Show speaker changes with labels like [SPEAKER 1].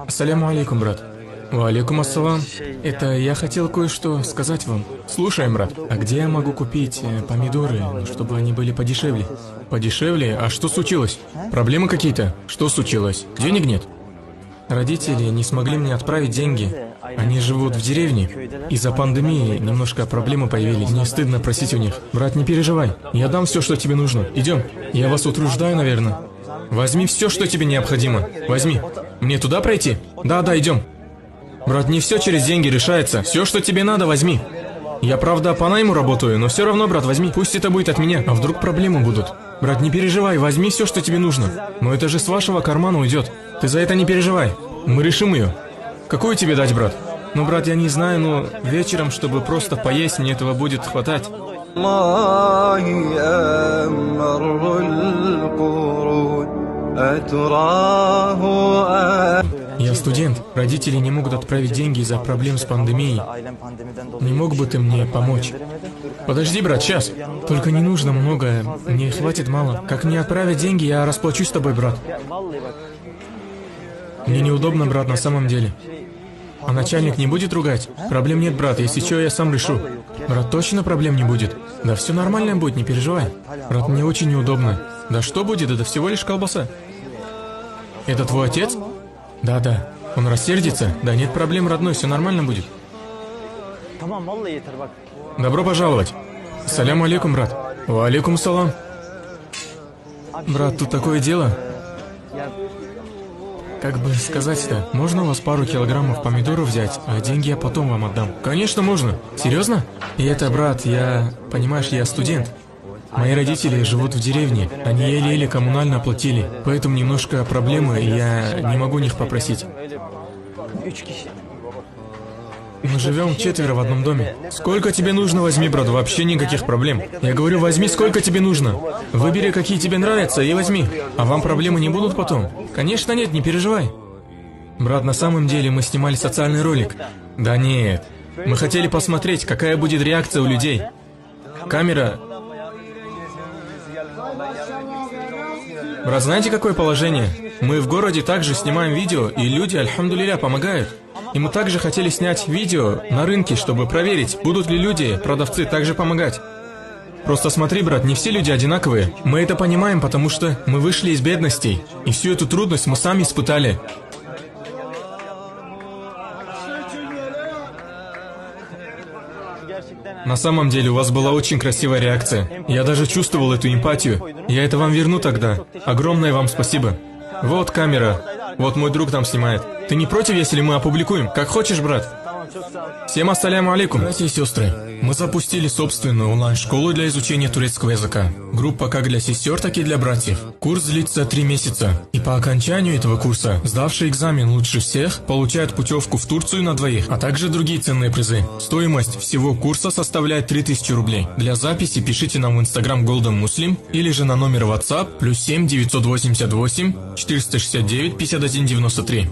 [SPEAKER 1] Ассаляму алейкум, брат. Ва алейкум ассалам. Это я хотел кое-что сказать вам. Слушаем, брат. А где я могу купить помидоры, чтобы они были подешевле? Подешевле? А что случилось? Проблемы какие-то? Что случилось? Денег нет? Родители не смогли мне отправить деньги. Они живут в деревне. Из-за пандемии немножко проблемы появились. Мне стыдно просить у них. Брат, не переживай. Я дам все, что тебе нужно. Идем. Я вас утруждаю, наверное. Возьми все, что тебе необходимо. Возьми. Мне туда пройти? Да, идем. Брат, не все через деньги решается. Все, что тебе надо, возьми. Я, правда, по найму работаю, но все равно, брат, возьми. Пусть это будет от меня. А вдруг проблемы будут? Брат, не переживай, возьми все, что тебе нужно. Но это же с вашего кармана уйдет. Ты за это не переживай. Мы решим ее. Какую тебе дать, брат? Ну, брат, я не знаю, но вечером, чтобы просто поесть, мне этого будет хватать. Я студент. Родители не могут отправить деньги из-за проблем с пандемией. Не мог бы ты мне помочь? Подожди, брат, сейчас. Только не нужно много. Мне хватит мало. Как мне отправить деньги, я расплачусь с тобой, брат. Мне неудобно, брат, на самом деле. А начальник не будет ругать? Проблем нет, брат, если что, я сам решу. Брат, точно проблем не будет? Да все нормально будет, не переживай. Брат, мне очень неудобно. Да что будет, это всего лишь колбаса. Это твой отец? Да. Он рассердится? Да нет проблем, родной, все нормально будет. Добро пожаловать. Салям алейкум, брат. Ва алейкум салам. Брат, тут такое дело. Как бы сказать-то, можно у вас пару килограммов помидоров взять, а деньги я потом вам отдам? Конечно, можно. Серьезно? И это, брат, понимаешь, я студент. Мои родители живут в деревне, они еле-еле коммунально оплатили, поэтому немножко проблемы, и я не могу них попросить. Мы живем четверо в одном доме. Сколько тебе нужно, возьми, брат, вообще никаких проблем. Я говорю, возьми, сколько тебе нужно. Выбери, какие тебе нравятся, и возьми. А вам проблемы не будут потом? Конечно нет, не переживай. Брат, на самом деле мы снимали социальный ролик. Да нет. Мы хотели посмотреть, какая будет реакция у людей. Камера... Брат, знаете, какое положение? Мы в городе также снимаем видео, и люди, альхамдулилля, помогают. И мы также хотели снять видео на рынке, чтобы проверить, будут ли люди, продавцы, также помогать. Просто смотри, брат, не все люди одинаковые. Мы это понимаем, потому что мы вышли из бедностей, и всю эту трудность мы сами испытали. На самом деле у вас была очень красивая реакция. Я даже чувствовал эту эмпатию. Я это вам верну тогда. Огромное вам спасибо. Вот камера. Вот мой друг там снимает. Ты не против, если мы опубликуем? Как хочешь, брат. Всем ассаляму алейкум. Братья и сестры, мы запустили собственную онлайн-школу для изучения турецкого языка. Группа как для сестер, так и для братьев. Курс длится 3 месяца. И по окончанию этого курса, сдавший экзамен лучше всех, получает путевку в Турцию на двоих, а также другие ценные призы. Стоимость всего курса составляет 3000 рублей. Для записи пишите нам в Instagram Golden Muslim или же на номер WhatsApp +7 988 469 5193.